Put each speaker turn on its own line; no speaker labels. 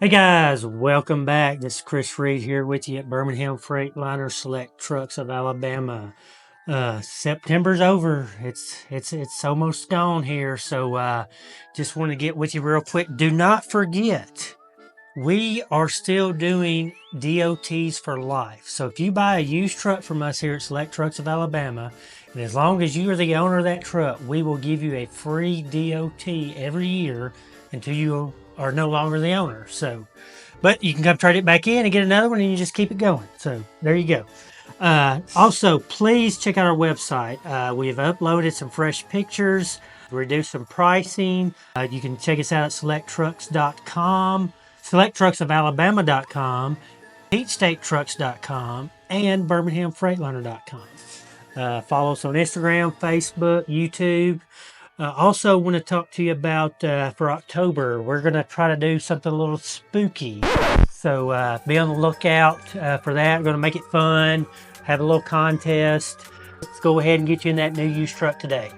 Hey guys, welcome back. This is Chris Reed here with you at Birmingham Freightliner Select Trucks of Alabama. September's over. It's almost gone here, so just want to get with you real quick. Do not forget, we are still doing DOTs for life. So if you buy a used truck from us here at Select Trucks of Alabama, and as long as you are the owner of that truck, we will give you a free DOT every year until you are no longer the owner. So, but you can come trade it back in and get another one, and you just keep it going. So there you go. Also, please check out our website. We have uploaded some fresh pictures, reduced some pricing. You can check us out at selecttrucks.com, selecttrucksofalabama.com, peachstatetrucks.com, and birminghamfreightliner.com. Follow us on Instagram, Facebook, YouTube. Also, want to talk to you about for October, we're going to try to do something a little spooky. So be on the lookout for that. We're going to make it fun, have a little contest. Let's go ahead and get you in that new used truck today.